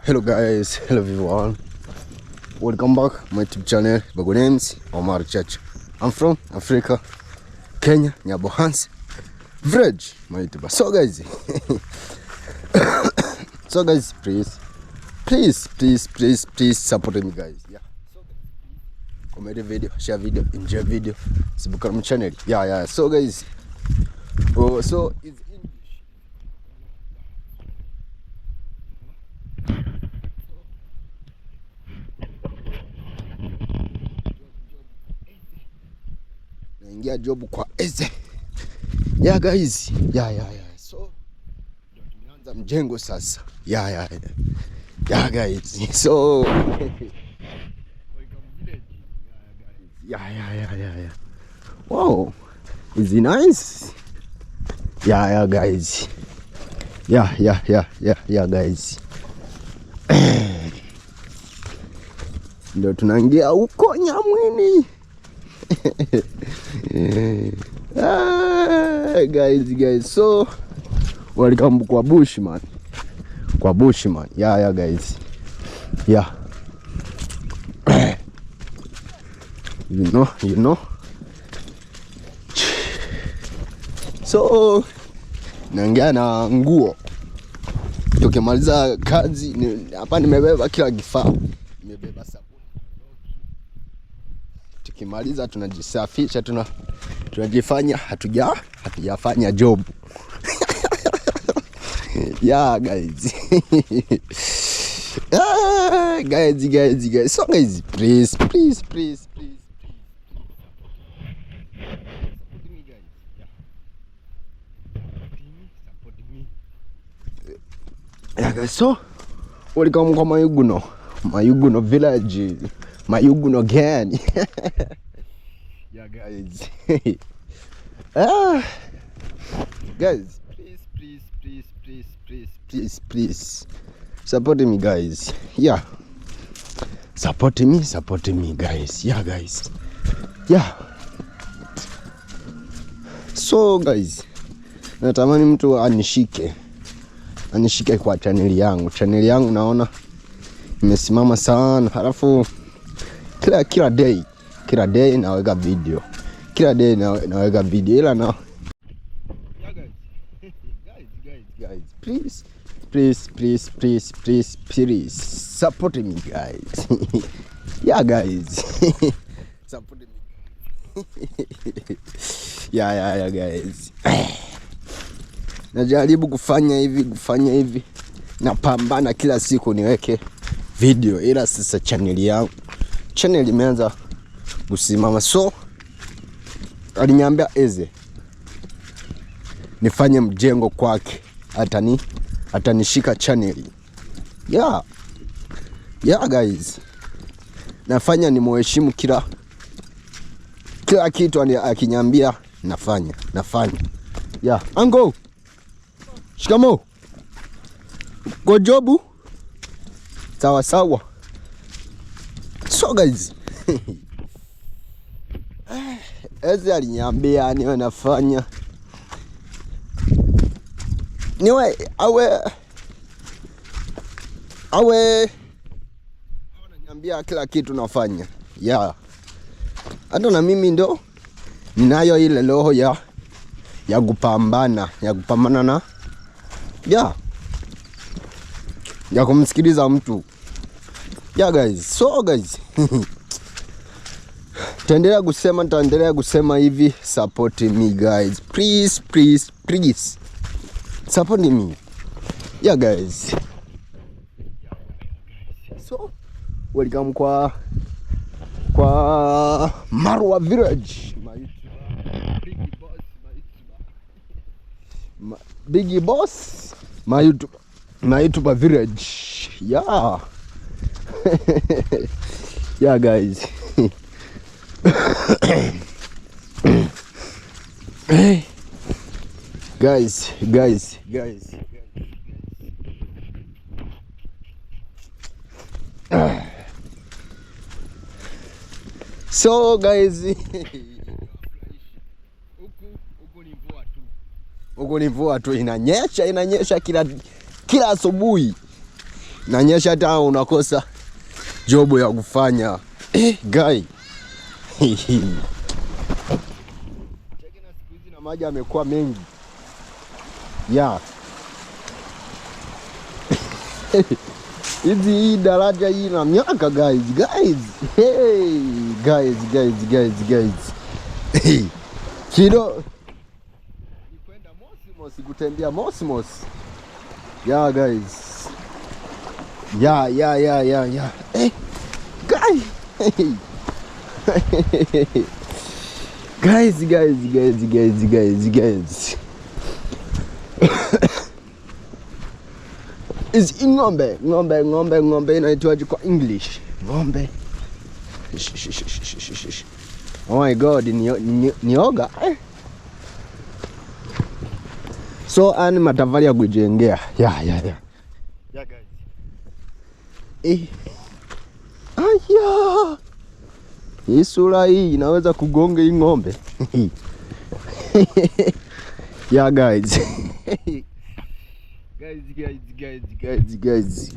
Hello guys, hello everyone. Welcome back my YouTube channel. Bago names Omar Chacha. I'm from Africa, Kenya, Nyabohans Village, my YouTuber. So guys, please support me guys. Yeah. Comment video, share video, enjoy video. Subscribe my channel. Yeah. So guys, so it's naingia job kwa eze. Yeah guys. Yeah. So ndio tumeanza mjengo sasa. Yeah guys. So yeah. Wow. Is it nice? Yeah guys. Yeah guys. Ndio tunaingia huko Nyamwini. Guys, so welcome kwa Bushman. Yeah guys. Yeah. You know. So naingia na nguo. Tukimaliza kazi hapa nimebeba kila kifaa. Nimebeba sabuni. Tukimaliza tunajisafisha, tunajifanya hatujafanya job. Yeah guys. Guys. So guys, please. Yeah guys, so welcome kwa Mayuguno village. Mayuguno again. Yeah guys. Guys, please support me guys. Yeah, support me guys. Yeah guys. Yeah. So guys, natamani mtu anishike kwa channel yangu naona imesimama sana. Halafu kila day naweka video. Ila na guys, please support me guys. Yeah guys. Support me. Yeah guys. Najaribu kufanya hivi. Napambana kila siku niweke video, ila sasa channel imeanza kusimama. So aliniambia eze nifanye mjengo kwake, atanishika channel. Yeah guys, nafanya ni muheshimu kila kitu akiniambia nafanya. Yeah, ango shikamo go jobu sawa. So guys, eze aliniambia niwe nafanya awe ananiambia kila kitu nafanya. Yeah. Hata na mimi ndo ninayo ile roho ya kupambana na ya kumsikiliza mtu. Yeah guys, so guys. Taendelea kusema hivi, support me guys. Please. Support me. Yeah guys. So, welcome kwa Marwa Village. Biggie Boss, my YouTuber Village. Yeah. Yeah guys. Hey. Guys. So guys, huku ni mvua tu, inanyesha kila asubuhi. Inanyesha hata unakosa job ya kufanya. Guy. Cheki na siku hizi na maji yamekuwa mengi. Yeah. Hii daraja hii na miaka guys. Hey, guys. Hey. Kido ni kwenda Mosmos, kutembea Mosmos. Yeah guys. Yeah. Hey. Guy. Hey. Guys. Is ng'ombe inaitwaje kwa English? Ng'ombe. Oh my god, ni oga. So ani matafari ya kujengea. Yeah guys. Aya. Hii sura hii inaweza kugonga hii ng'ombe. Yeah guys. Guys.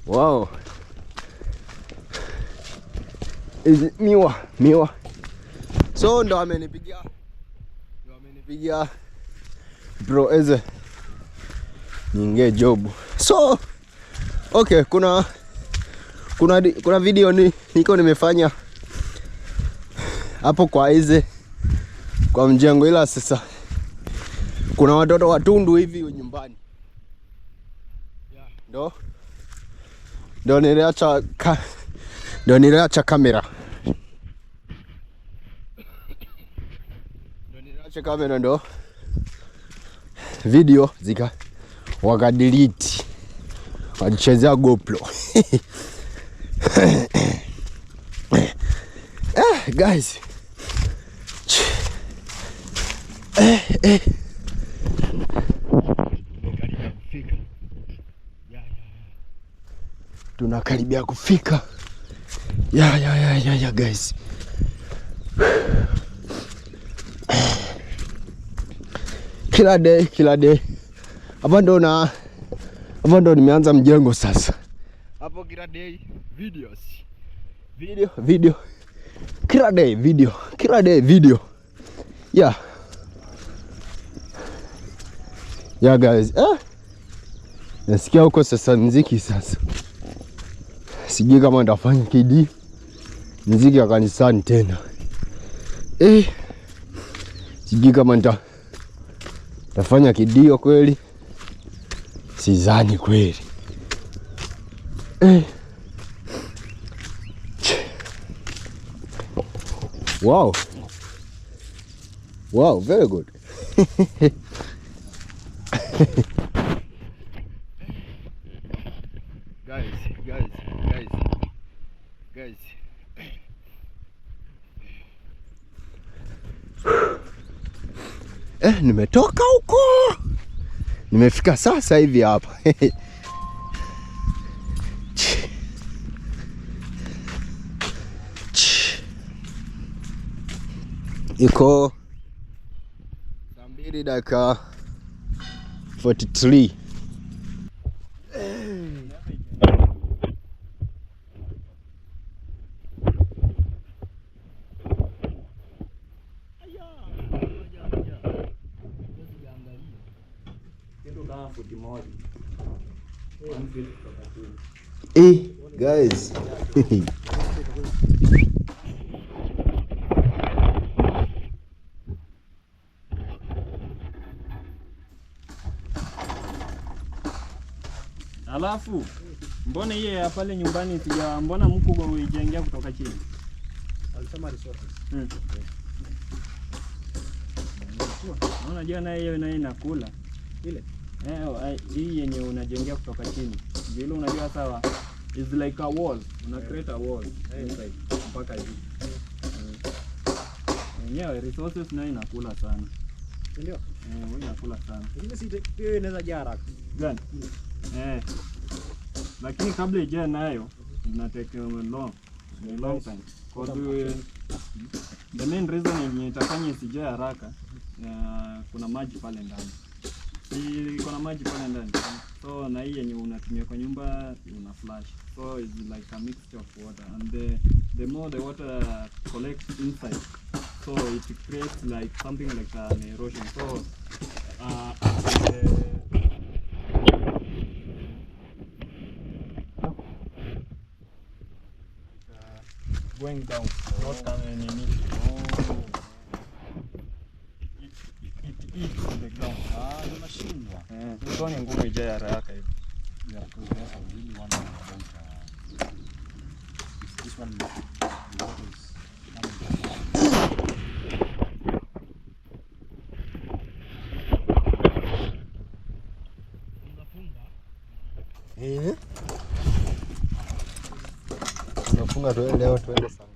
Wow. Is it miwa. So ndo amenipigia bro eze ninge job. So okay, kuna video niko nimefanya hapo kwa eze kwa mjengo, ila sasa kuna watoto watundu hivi nyumbani. Yeah. Ndo niliacha kamera. Ndo video wakadelete, walichezea GoPro. Guys. Tunakaribia kufika. Yeah guys. Kila day. Hapa ndo nimeanza mjengo sasa. Hapo kila day videos. Video. Kila day video. Yeah. Yeah guys. Nasikia huko sasa muziki sasa. Sijui kama ndafanya kidi muziki ya kanisani tena. Sijui kama ndafanya kidio kweli. Sizani kweli. Wow, very good. Guys. Nimetoka huko. Nimefika sasa hivi hapa. iko 2:43. Guys. Alafu mbona yeye ya pale nyumbani mbona mkubwa uijengea kutoka chini? Alisema resources. Unajua na yeye inakula ile. Hii yenye unajengea kutoka chini. Vile unajua sawa. It's like a wall. Una create a wall inside mpaka hivi. Yenyewe resources na inakula sana. Ndio? Wewe inakula sana. Ile si hiyo inaweza jaa haraka. Gani? Lakini kabla ijae nayo inatake long time. Kwa hiyo the main reason yenye itafanya isijae haraka kuna maji pale ndani. Kuna maji pale ndani. So na hii yenye unatumia kwa nyumba una flash. So it's like a mixture of water, and the more the water collects inside, so it creates like something like an erosion. So going down, not coming in. It eats the ground. The machine. So ni ngumu ijae haraka hivi. Yeah, because there's a really one about this one. Unafunga leo tuende Sanga.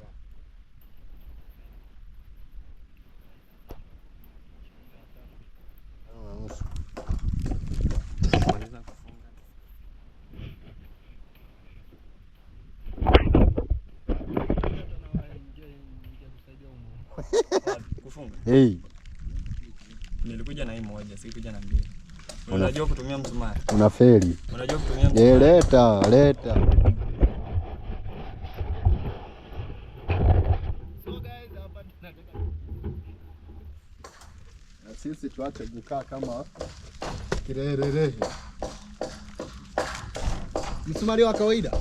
Kufunga. Nilikuja na hii moja, sikuja na mbili. Unajua kutumia msumari? Unafeli. Unajua kutumia msumari? Leta. So guys, hapa tunataka na sisi tuache kukaa kama kirerere. Msumari wa kawaida?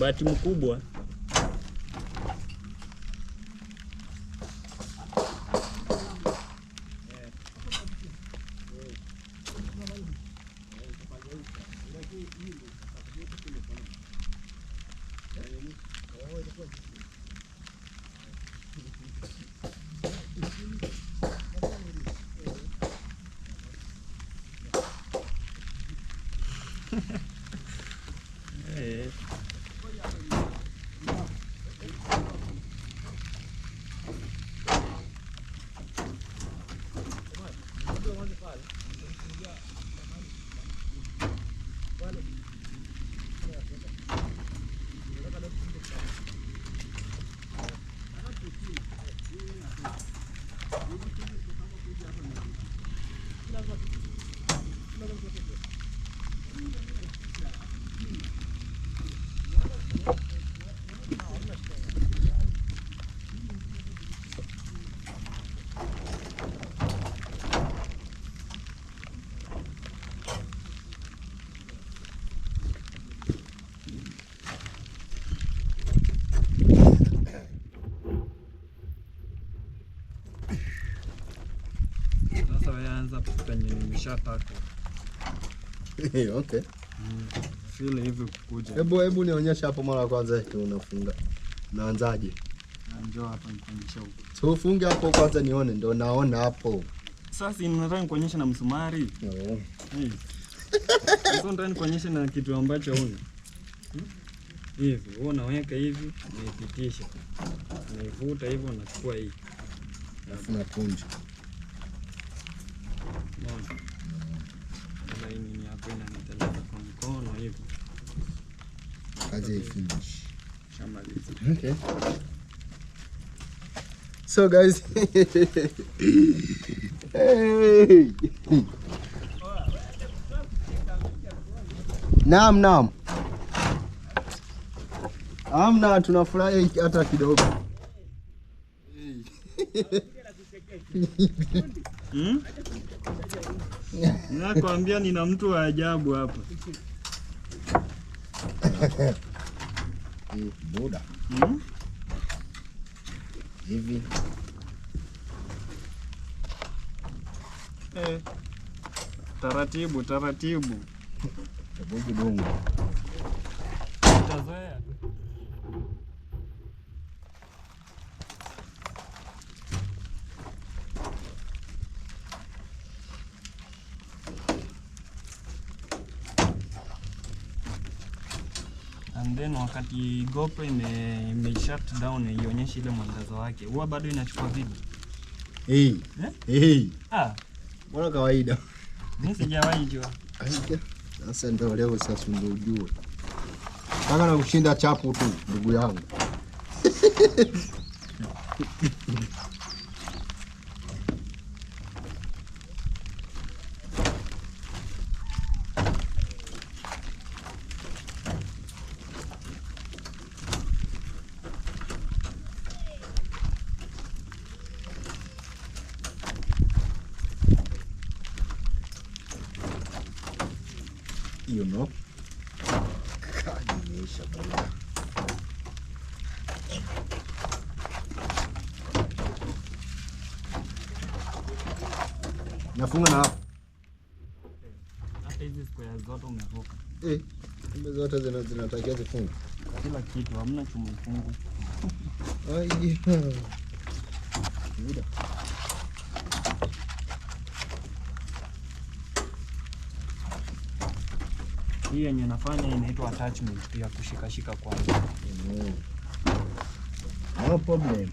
Bati mkubwa. Penye nimeshataka. Okay. Feel hivi kukuja. Hebu nionyesha hapo mara kwanza unafunga. Naanzaje? Njoo hapa nikuonyeshe huko. So ufunge hapo kwanza nione, ndio naona hapo. Sasa ninataka nikuonyeshe na msumari. Sasa nataka nikuonyeshe na kitu ambacho huna. Hivi, wewe unaweka hivi, unaipitisha. Unaivuta hivyo unachukua hii. Alafu unakunja. Kama hii nini yako inaniteleza kwa mkono hivyo. Kazi finish. Shamaliza. Okay. So guys, hey. Naam. Amna, tunafurahi hata kidogo. Nakwambia nina mtu wa ajabu hapa. Buda. Hivi. Taratibu. Hebu dongo. Tazoea. And then wakati GoPro ime shut down ionyeshe ile mwangaza wake, huwa bado inachukua video. Mbona kawaida? Mimi sijawahi jua. Sasa ndio leo sasa ndio ujue. Kama na kushinda chapu tu ndugu yangu. You know? Imeisha bwana. Nafunga na hapo. Hata hizi square zote umevuka. Kumbe zote zinatakiwa zifunge. Kila kitu hamna chuma fungu. Hii yenye nafanya inaitwa attachment ya kushikashika kwa. No problem.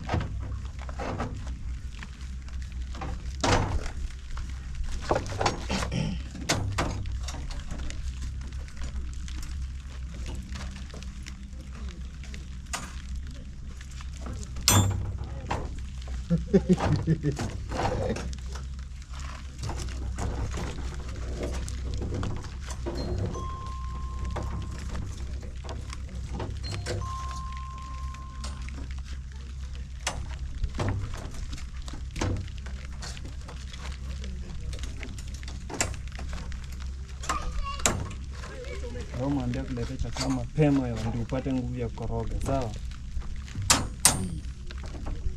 Au mwambie kuleta chakula mapema ndio upate nguvu ya kukoroga, sawa?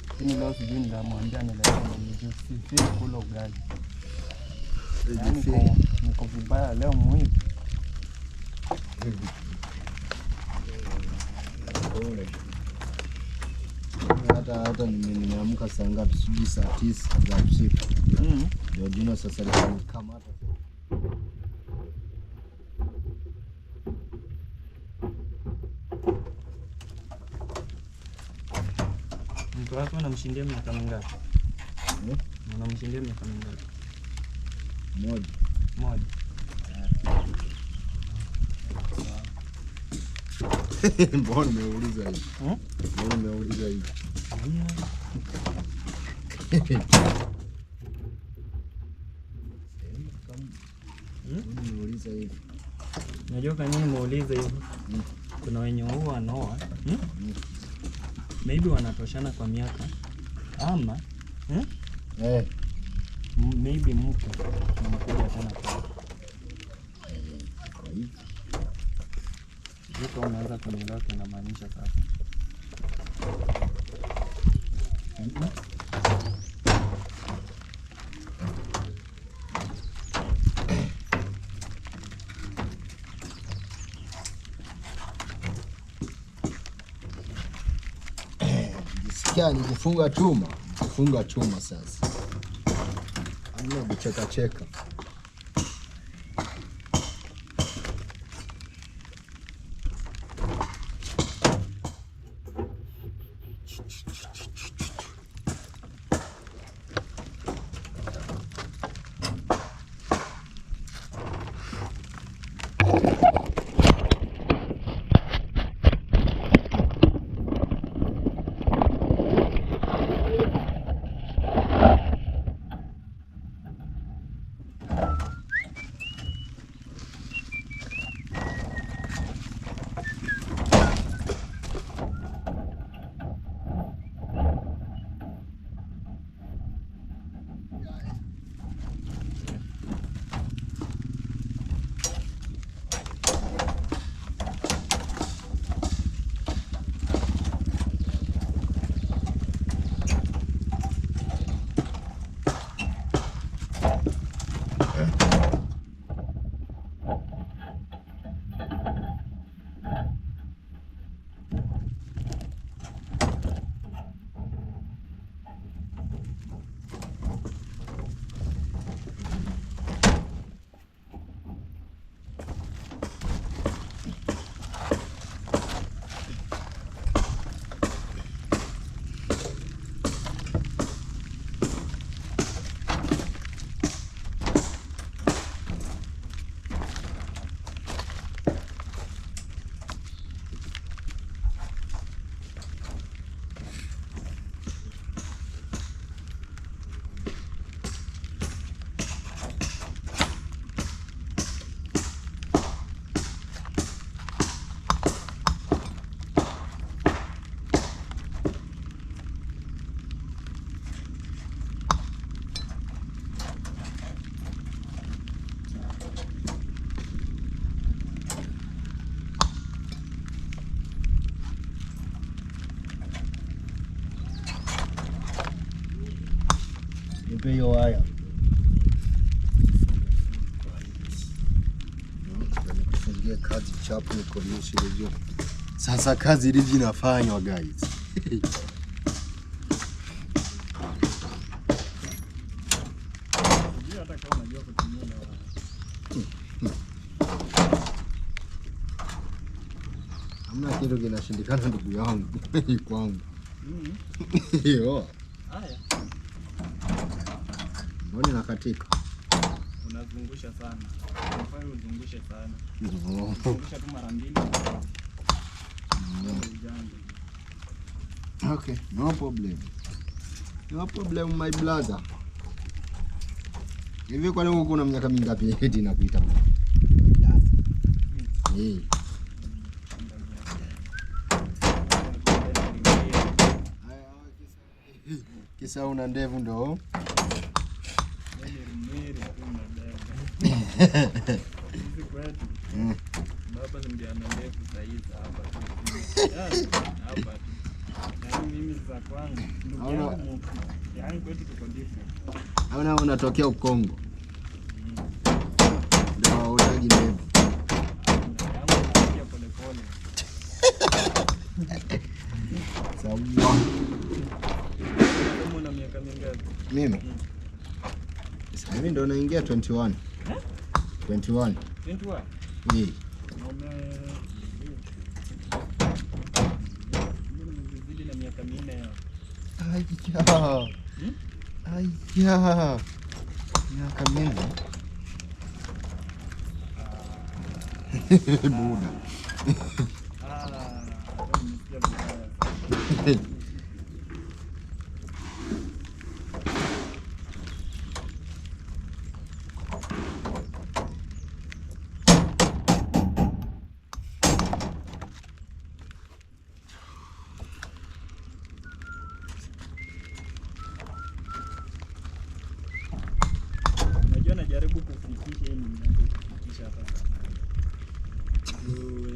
Lakini leo sijui nitamwambia nilete mimi si kula ugali. Yaani niko vibaya leo mwili. Hata nimeamka saa ngapi? Sijui saa 9 za usiku. Ndio jina sasa likamata. Mtu wako anamshindia miaka mingapi? Anamshindia miaka mingapi? Moja. Mbona umeuliza hivi? Mbona umeuliza hivi? Umeuliza hivi. Unajua kwa nini muulize hivi? Kuna wenye huwa wanaoa. Maybe wanatoshana kwa miaka ama maybe mke anakuja tena kwa hivi. Jiko unaweza kunielewa kinamaanisha sasa. Ni kufunga chuma sasa. Hamna kucheka. Nipe hiyo waya. Nikufungie kazi chapu nikuonyeshe hiyo. Sasa kazi hizi inafanywa guys. Hamna kitu kinashindikana ndugu yangu. Kwangu. Hiyo. Haya. Mbona nakatika? Unazungusha sana. Unafanya uzungushe sana. Uzungusha tu mara mbili. Okay, no problem. No problem my brother. Hivi kwa nini uko na miaka mingapi eti nakuita brother? Kisa una ndevu ndo. Baba ndio ana ndevu sahihi hapa. Hapa. Na mimi za kwangu. Ndugu yangu. Yaani kwetu tuko different. Hauna unatokea Ukongo. Ndio unataka ndevu. Yangu pole pole. Sawa. Una miaka mingapi? Mimi. Sasa hivi ndo naingia 21. 21. 21? Eh. Umezidi na miaka 4 hapo. Aya. Aya. Miaka 4. Buda. Najua najaribu kufikisha hii kufikisha hapa sana.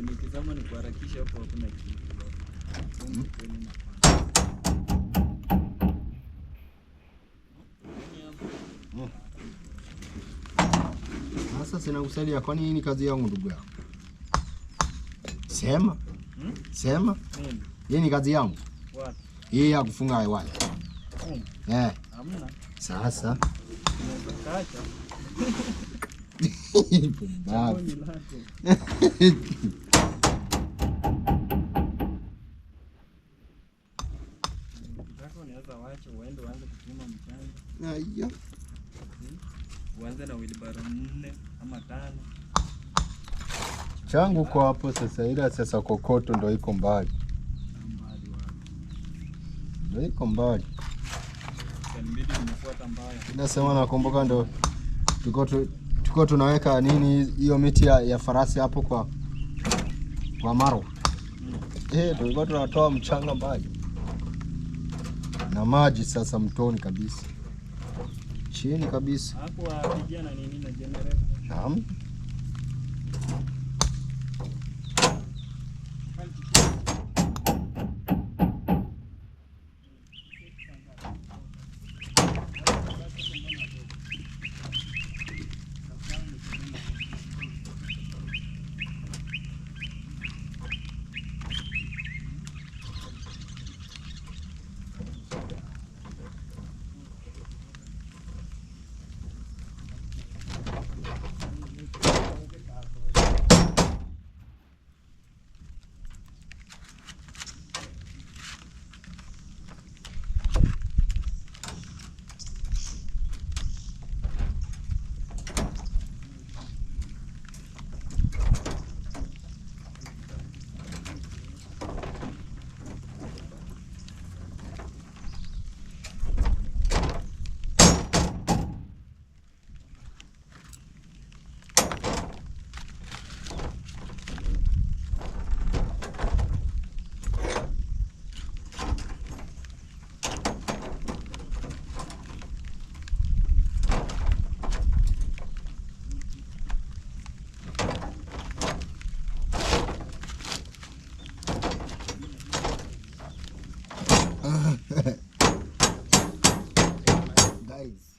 Nikisema ni kuharakisha hapo hakuna kitu. Sasa sina kusaidia, kwani hii ni kazi yangu ndugu yangu. Sema. Sema. Hii ni kazi yangu. Wapi? Hii ya kufunga waya. Hamna. Sasa. Kaacha. Babu. Unaweza waache uende uanze kutuma mchanga. Aya. Uanze na wheelbarrow 4 ama 5. Changu kwa hapo sasa, ila sasa kokoto ndo iko mbali. Ndo iko mbali. Inabidi umefuata mbaya. Nasema nakumbuka ndo tuko tunaweka nini hiyo miti ya farasi hapo kwa maro. Tulikuwa tunatoa mchanga mbali. Na maji sasa mtoni kabisa. Chini kabisa. Hapo wapigia na nini na generator. Naam. Guys.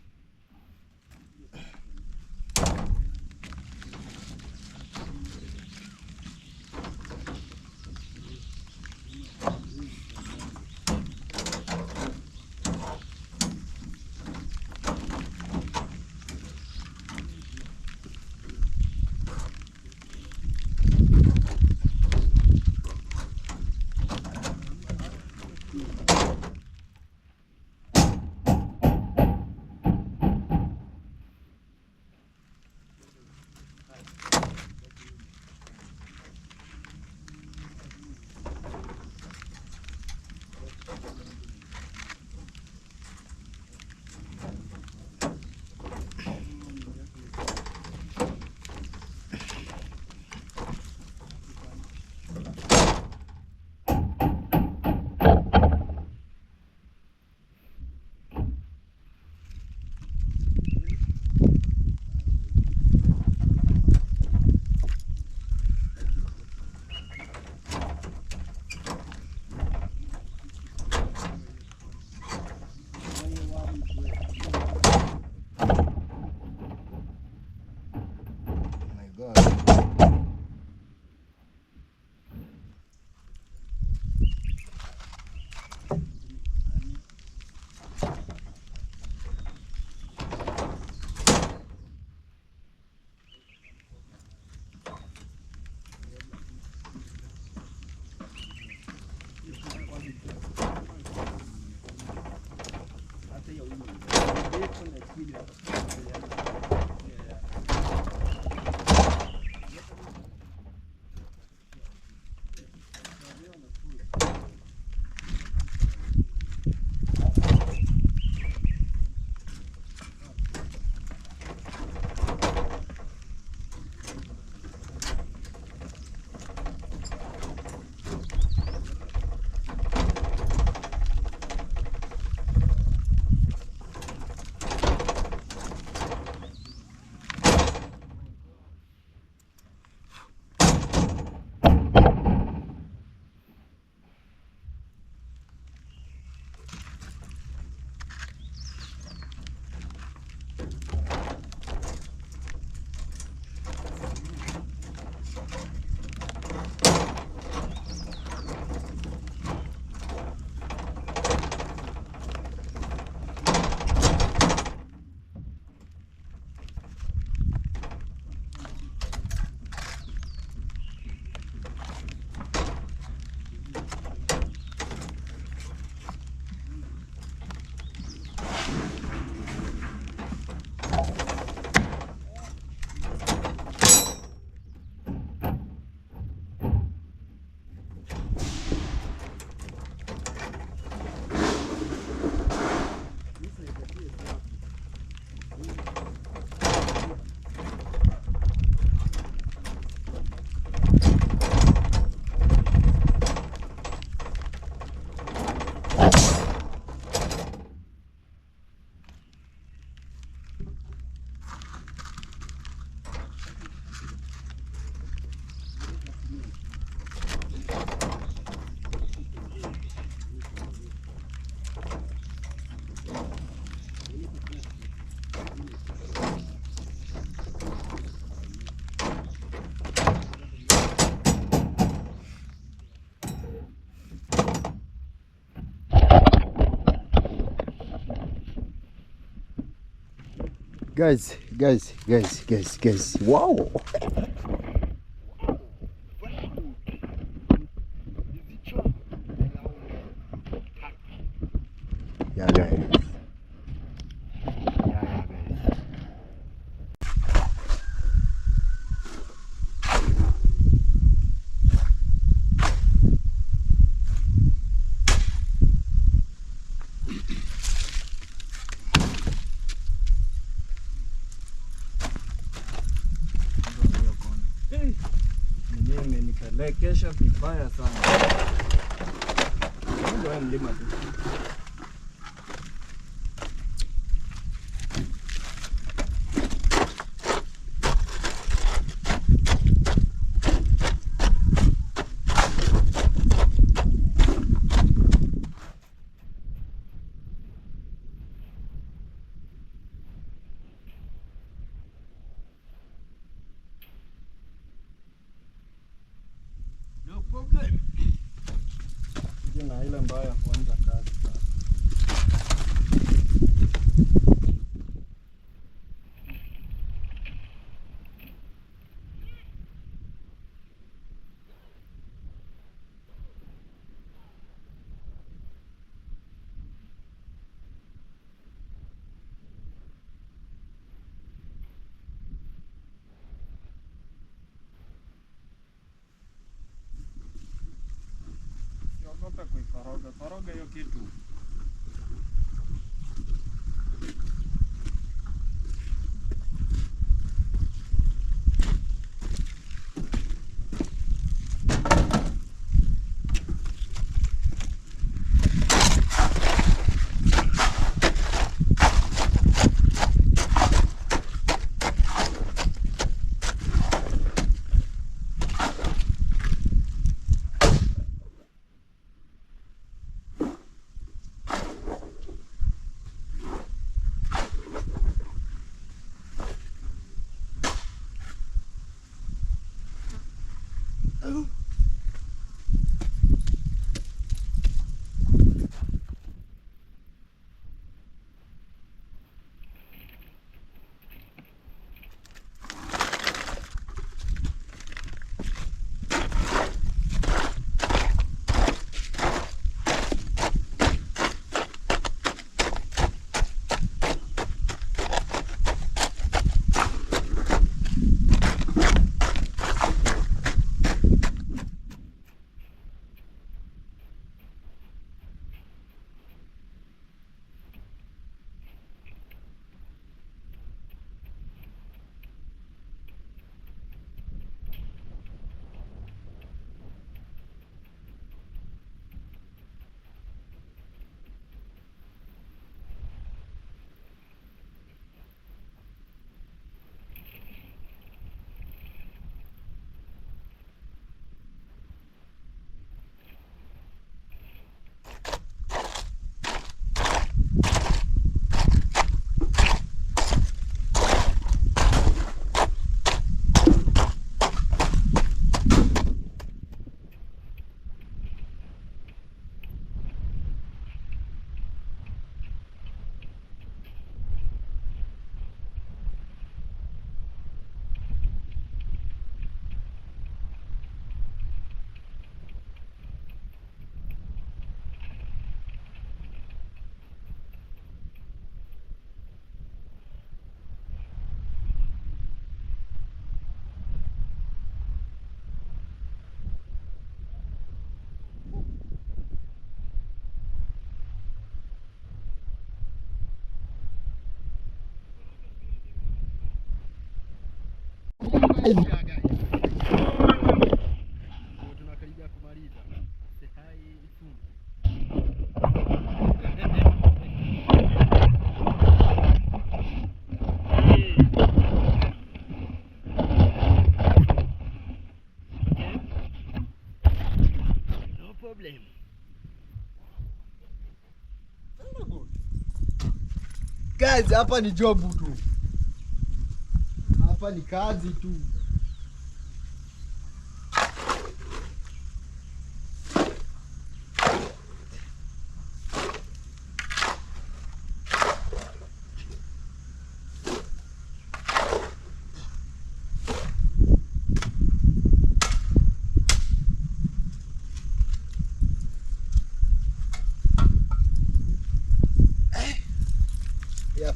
Guys, wow. Yeah, guys. Mwenyewe imenipelekesha vibaya sana. Ndio mlima tu. No problem. Na ile mbaya ya kuanza kazi sasa. Siogope kuikoroga, koroga hiyo kitu. Tunakaribia kumaliza. No problem. Guys, hapa ni job tu. Hapa ni kazi tu. Yep.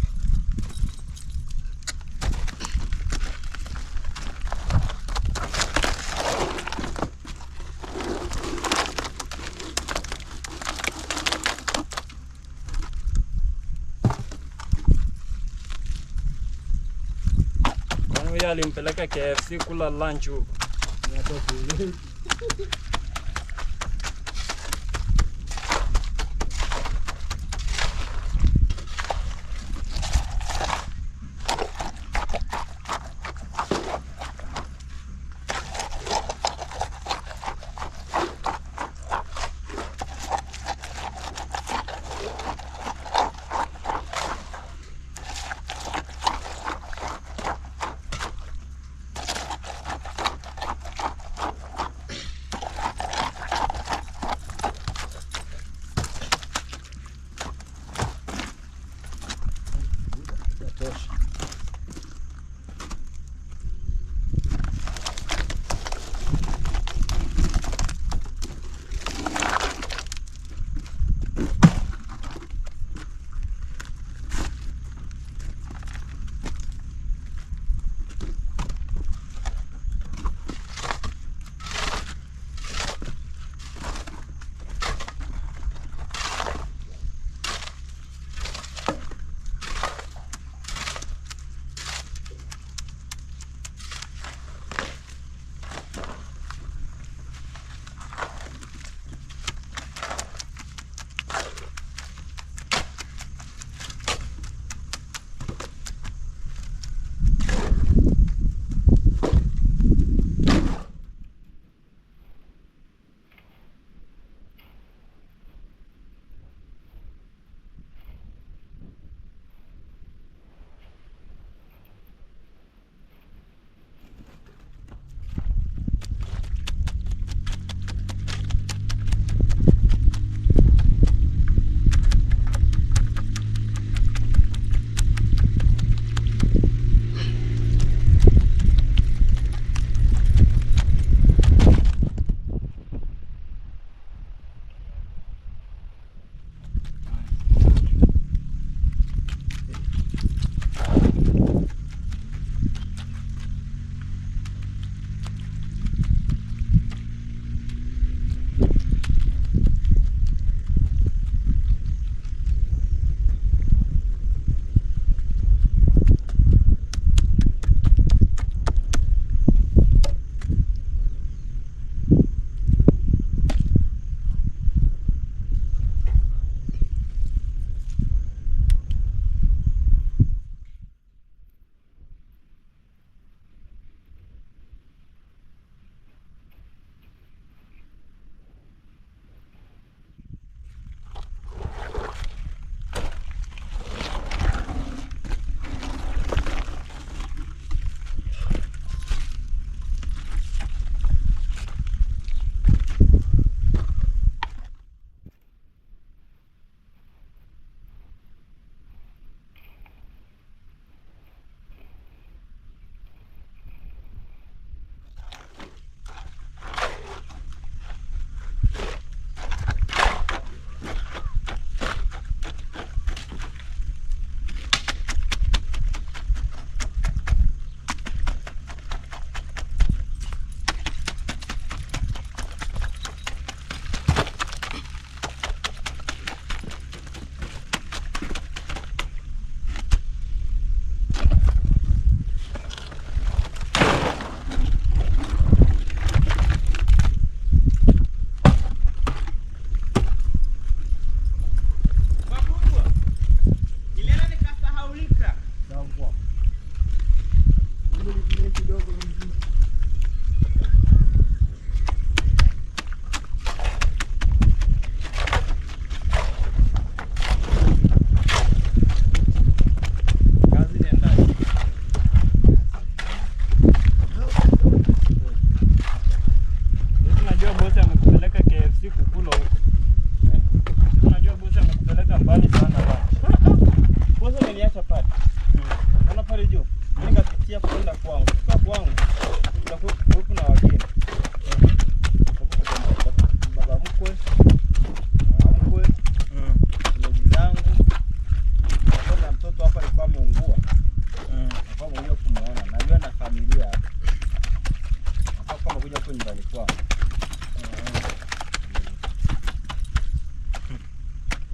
Huyu alimpeleka KFC kula lunch huko.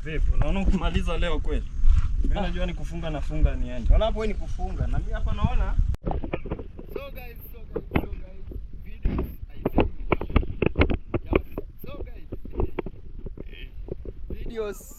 Vipi? Unaona ukimaliza leo kweli? Mimi najua ni kufunga na funga niende. Unaona hapo ni kufunga. Na mimi hapa naona. So guys, videos I think. Yeah. So guys. Videos